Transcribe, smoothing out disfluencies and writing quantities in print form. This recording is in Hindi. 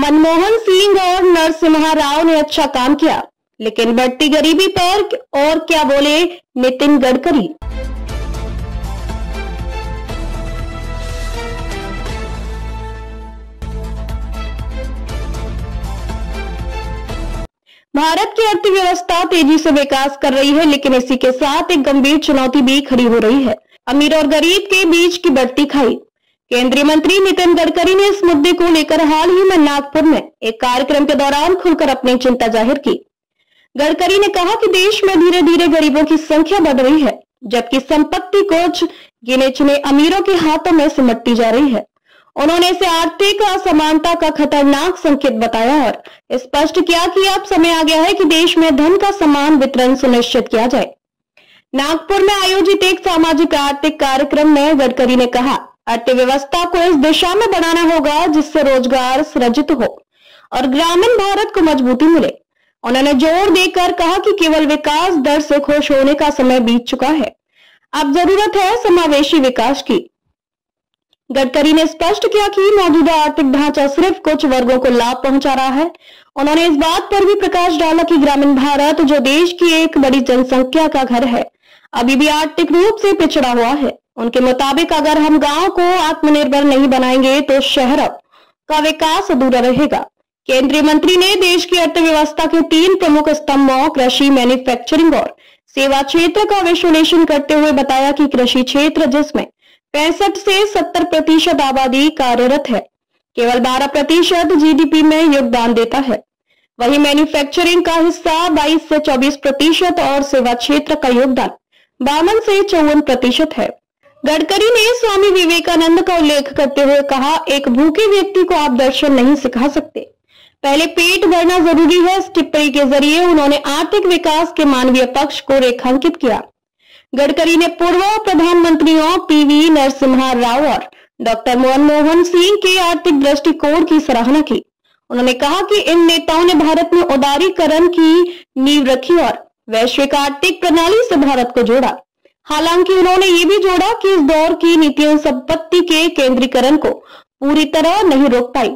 मनमोहन सिंह और नरसिम्हा राव ने अच्छा काम किया, लेकिन बढ़ती गरीबी पर और क्या बोले नितिन गडकरी। भारत की अर्थव्यवस्था तेजी से विकास कर रही है, लेकिन इसी के साथ एक गंभीर चुनौती भी खड़ी हो रही है, अमीर और गरीब के बीच की बढ़ती खाई। केंद्रीय मंत्री नितिन गडकरी ने इस मुद्दे को लेकर हाल ही में नागपुर में एक कार्यक्रम के दौरान खुलकर अपनी चिंता जाहिर की। गडकरी ने कहा कि देश में धीरे धीरे गरीबों की संख्या बढ़ रही है, जबकि संपत्ति कुछ गिने चुने अमीरों के हाथों में सिमटती जा रही है। उन्होंने इसे आर्थिक असमानता का खतरनाक संकेत बताया और स्पष्ट किया कि अब समय आ गया है कि देश में धन का समान वितरण सुनिश्चित किया जाए। नागपुर में आयोजित एक सामाजिक आर्थिक कार्यक्रम में गडकरी ने कहा, अर्थव्यवस्था को इस दिशा में बढ़ाना होगा जिससे रोजगार सृजित हो और ग्रामीण भारत को मजबूती मिले। उन्होंने जोर देकर कहा कि केवल विकास दर से खुश होने का समय बीत चुका है, अब जरूरत है समावेशी विकास की। गडकरी ने स्पष्ट किया कि मौजूदा आर्थिक ढांचा सिर्फ कुछ वर्गों को लाभ पहुंचा रहा है। उन्होंने इस बात पर भी प्रकाश डाला कि ग्रामीण भारत, जो देश की एक बड़ी जनसंख्या का घर है, अभी भी आर्थिक रूप से पिछड़ा हुआ है। उनके मुताबिक अगर हम गांव को आत्मनिर्भर नहीं बनाएंगे तो शहर का विकास अधूरा रहेगा। केंद्रीय मंत्री ने देश की अर्थव्यवस्था के 3 प्रमुख स्तंभों कृषि, मैन्युफैक्चरिंग और सेवा क्षेत्र का विश्लेषण करते हुए बताया कि कृषि क्षेत्र, जिसमें 65 से 70% आबादी कार्यरत है, केवल 12% जीडीपी में योगदान देता है। वहीं मैन्युफैक्चरिंग का हिस्सा 22 से 24% और सेवा क्षेत्र का योगदान 52 से 54% है। गडकरी ने स्वामी विवेकानंद का उल्लेख करते हुए कहा, एक भूखे व्यक्ति को आप दर्शन नहीं सिखा सकते, पहले पेट भरना जरूरी है। इस टिप्पणी के जरिए उन्होंने आर्थिक विकास के मानवीय पक्ष को रेखांकित किया। गडकरी ने पूर्व प्रधानमंत्रियों पीवी नरसिम्हा राव और डॉक्टर मनमोहन सिंह के आर्थिक दृष्टिकोण की सराहना की। उन्होंने कहा कि इन नेताओं ने भारत में उदारीकरण की नींव रखी और वैश्विक आर्थिक प्रणाली से भारत को जोड़ा। हालांकि उन्होंने ये भी जोड़ा कि इस दौर की नीतियां संपत्ति के केंद्रीकरण को पूरी तरह नहीं रोक पाई।